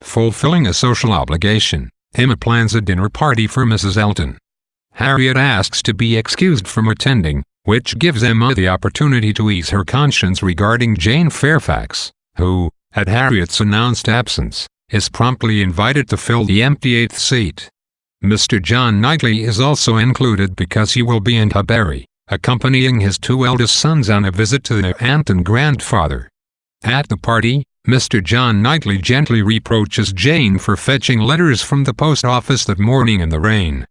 Fulfilling a social obligation, Emma plans a dinner party for Mrs. Elton. Harriet asks to be excused from attending, which gives Emma the opportunity to ease her conscience regarding Jane Fairfax, who, at Harriet's announced absence, is promptly invited to fill the empty 8th seat. Mr. John Knightley is also included because he will be in Highbury, accompanying his 2 eldest sons on a visit to their aunt and grandfather. At the party, Mr. John Knightley gently reproaches Jane for fetching letters from the post office that morning in the rain.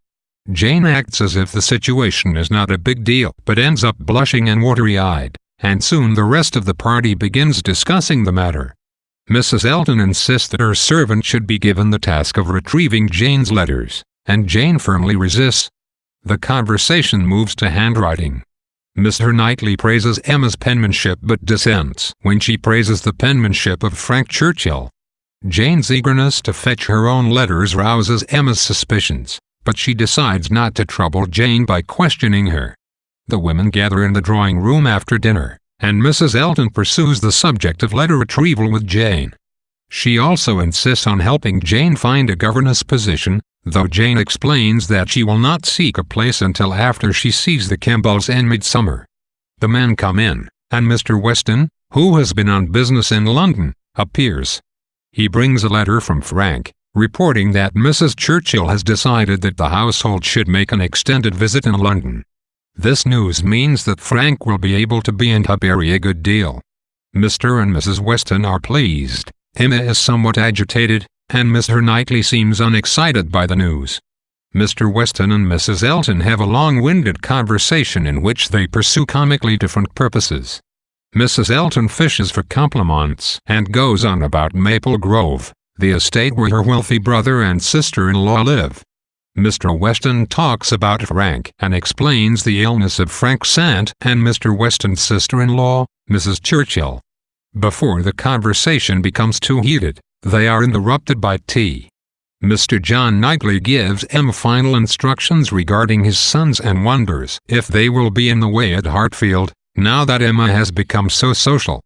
Jane acts as if the situation is not a big deal, but ends up blushing and watery-eyed, and soon the rest of the party begins discussing the matter. Mrs. Elton insists that her servant should be given the task of retrieving Jane's letters, and Jane firmly resists. The conversation moves to handwriting. Mr. Knightley praises Emma's penmanship but dissents when she praises the penmanship of Frank Churchill. Jane's eagerness to fetch her own letters rouses Emma's suspicions, but she decides not to trouble Jane by questioning her. The women gather in the drawing room after dinner, and Mrs. Elton pursues the subject of letter retrieval with Jane. She also insists on helping Jane find a governess position, though Jane explains that she will not seek a place until after she sees the Campbells in midsummer. The men come in, and Mr. Weston, who has been on business in London, appears. He brings a letter from Frank, reporting that Mrs. Churchill has decided that the household should make an extended visit in London. This news means that Frank will be able to be in Highbury a good deal. Mr. and Mrs. Weston are pleased. Emma is somewhat agitated, and Mr. Knightley seems unexcited by the news. Mr. Weston and Mrs. Elton have a long-winded conversation in which they pursue comically different purposes. Mrs. Elton fishes for compliments and goes on about Maple Grove, the estate where her wealthy brother and sister-in-law live. Mr. Weston talks about Frank and explains the illness of Frank's aunt and Mr. Weston's sister-in-law, Mrs. Churchill. Before the conversation becomes too heated, they are interrupted by tea. Mr. John Knightley gives Emma final instructions regarding his sons and wonders if they will be in the way at Hartfield, now that Emma has become so social.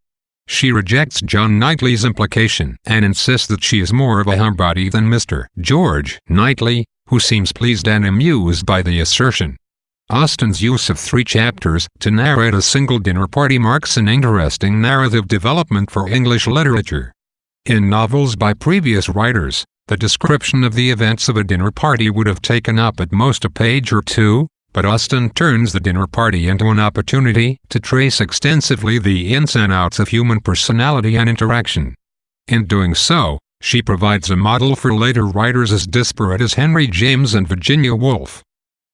She rejects John Knightley's implication and insists that she is more of a homebody than Mr. George Knightley, who seems pleased and amused by the assertion. Austen's use of 3 chapters to narrate a single dinner party marks an interesting narrative development for English literature. In novels by previous writers, the description of the events of a dinner party would have taken up at most a page or 2, but Austen turns the dinner party into an opportunity to trace extensively the ins and outs of human personality and interaction. In doing so, she provides a model for later writers as disparate as Henry James and Virginia Woolf.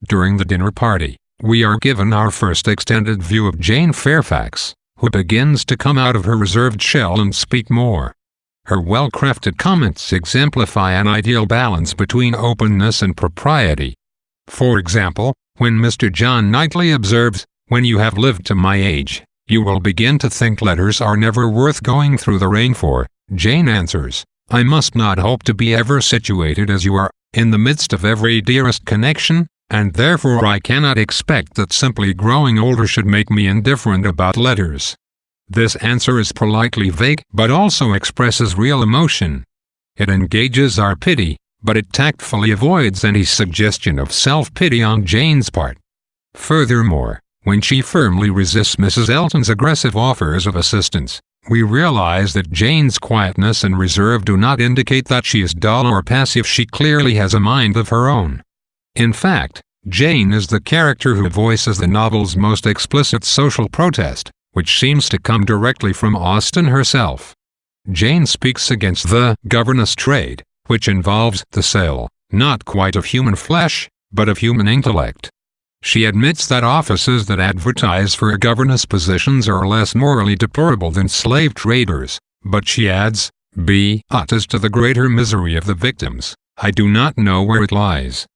During the dinner party, we are given our first extended view of Jane Fairfax, who begins to come out of her reserved shell and speak more. Her well-crafted comments exemplify an ideal balance between openness and propriety. For example, when Mr. John Knightley observes, "When you have lived to my age, you will begin to think letters are never worth going through the rain for," Jane answers, "I must not hope to be ever situated as you are, in the midst of every dearest connection, and therefore I cannot expect that simply growing older should make me indifferent about letters." This answer is politely vague but also expresses real emotion. It engages our pity, but it tactfully avoids any suggestion of self-pity on Jane's part. Furthermore, when she firmly resists Mrs. Elton's aggressive offers of assistance, we realize that Jane's quietness and reserve do not indicate that she is dull or passive. She clearly has a mind of her own. In fact, Jane is the character who voices the novel's most explicit social protest, which seems to come directly from Austen herself. Jane speaks against the governess trade, which involves the sale, not quite of human flesh, but of human intellect. She admits that offices that advertise for governess positions are less morally deplorable than slave traders, but she adds, "But as to the greater misery of the victims, I do not know where it lies."